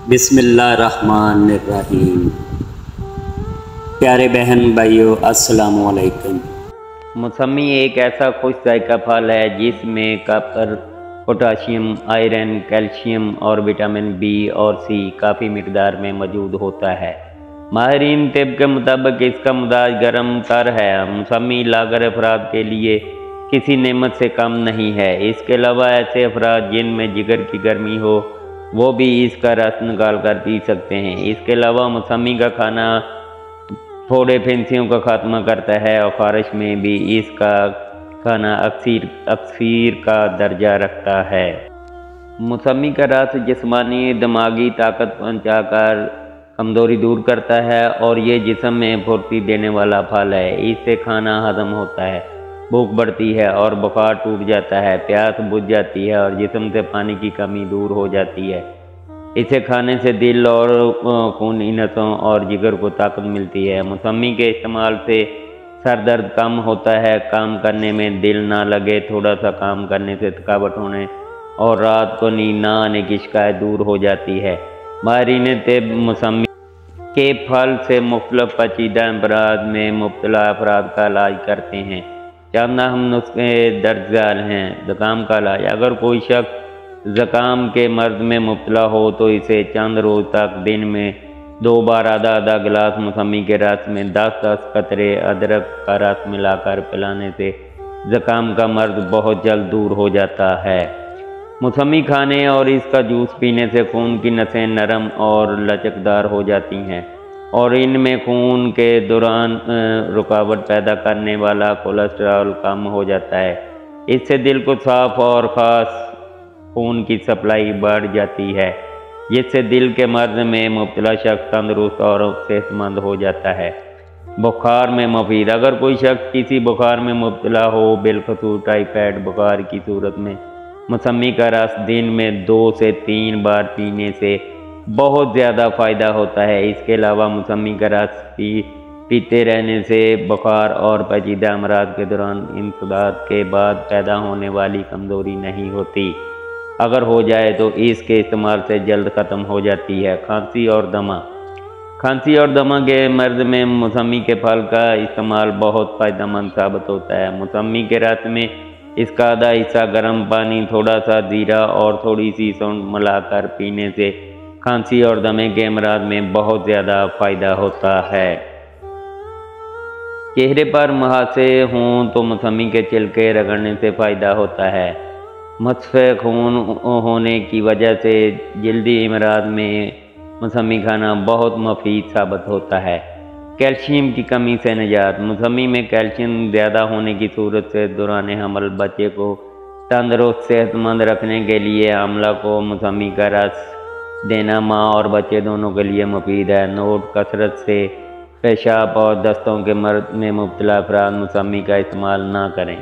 بسم اللہ الرحمن الرحیم۔ پیارے بہن بھائیو السلام علیکم۔ موسمی ایک ایسا خوش ذائقہ پھل ہے جس میں کاپر، پوٹاشیم، آئرن، کیلشیم اور وٹامن بی اور سی کافی مقدار میں موجود ہوتا ہے۔ ماہرین طب کے مطابق اس کا مزاج گرم تر ہے۔ موسمی لاغر افراد کے لیے کسی نعمت سے کم نہیں ہے۔ اس کے علاوہ ایسے افراد جن میں جگر کی گرمی ہو وہ بھی اس کا رس نکال کر پی سکتے ہیں۔ اس کے علاوہ موسمی کا کھانا پھوڑے پھنسیوں کا خاتمہ کرتا ہے اور خارش میں بھی اس کا کھانا اکثیر کا درجہ رکھتا ہے۔ موسمی کا رس جسمانی دماغی طاقت پہنچا کر کمزوری دور کرتا ہے اور یہ جسم میں پھرتی دینے والا پھل ہے۔ اس سے کھانا ہضم ہوتا ہے، بھوک بڑھتی ہے اور بخار ٹوٹ جاتا ہے، پیاس بجھ جاتی ہے اور جسم سے پانی کی کمی دور ہو جاتی ہے۔ اسے کھانے سے دل اور خونی نسوں اور جگر کو طاقت ملتی ہے۔ موسمی کے استعمال سے سر درد کم ہوتا ہے، کام کرنے میں دل نہ لگے، تھوڑا سا کام کرنے سے تھکاوٹ ہونے اور رات کو نیند نہ آنے کی شکایت دور ہو جاتی ہے۔ ماہرین طب موسمی کے پھل سے مختلف پیچیدہ امراض میں مبتلا افراد کا علاج کرتے ہیں۔ چند اہم نسخے درج ذیل ہیں۔ زکام کا علاج: اگر کوئی شخص زکام کے مرض میں مبتلا ہو تو اسے چند روز تک دن میں 2 بار آدھا گلاس موسمی کے رس میں 10 قطرے ادرک کا رس ملا کر پلانے سے زکام کا مرض بہت جلد دور ہو جاتا ہے۔ موسمی کھانے اور اس کا جوس پینے سے خون کی نسیں نرم اور لچکدار ہو جاتی ہیں اور ان میں خون کے دوران رکاوٹ پیدا کرنے والا کولیسٹرول کم ہو جاتا ہے۔ اس سے دل کو صاف اور خاص خون کی سپلائی بڑھ جاتی ہے، جس سے دل کے مرض میں مبتلا شخص تندرست اور صحت مند ہو جاتا ہے۔ بخار میں مفید: اگر کوئی شخص کسی بخار میں مبتلا ہو، بالخصوص ٹائیفائڈ بخار کی صورت میں، موسمی کا رس دن میں 2 سے 3 بار پینے سے بہت زیادہ فائدہ ہوتا ہے۔ اس کے علاوہ موسمی کا رس پیتے رہنے سے بخار اور پیچیدہ امراض کے دوران انسداد کے بعد پیدا ہونے والی کمزوری نہیں ہوتی، اگر ہو جائے تو اس کے استعمال سے جلد ختم ہو جاتی ہے۔ کھانسی اور دمہ: کھانسی اور دمہ کے مرض میں موسمی کے پھل کا استعمال بہت فائدہ مند ثابت ہوتا ہے۔ موسمی کے رس میں اس کا آدھا حصہ گرم پانی، تھوڑا سا زیرہ اور تھوڑی سی سونڈ ملا کر پینے سے کھانسی اور دمے کے امراض میں بہت زیادہ فائدہ ہوتا ہے۔ چہرے پر مہاسے ہوں تو موسمی کے چھلکے رگڑنے سے فائدہ ہوتا ہے۔ مصفحہ خون ہونے کی وجہ سے جلدی امراض میں موسمی کھانا بہت مفید ثابت ہوتا ہے۔ کیلشیم کی کمی سے نجات: موسمی میں کیلشیم زیادہ ہونے کی صورت سے دوران حمل بچے کو تندرست صحت مند رکھنے کے لیے حاملہ کو موسمی کا رس دینا ماں اور بچے دونوں کے لیے مفید ہے۔ نوٹ: کثرت سے پیشاب اور دستوں کے مرض میں مبتلا افراد موسمی کا استعمال نہ کریں۔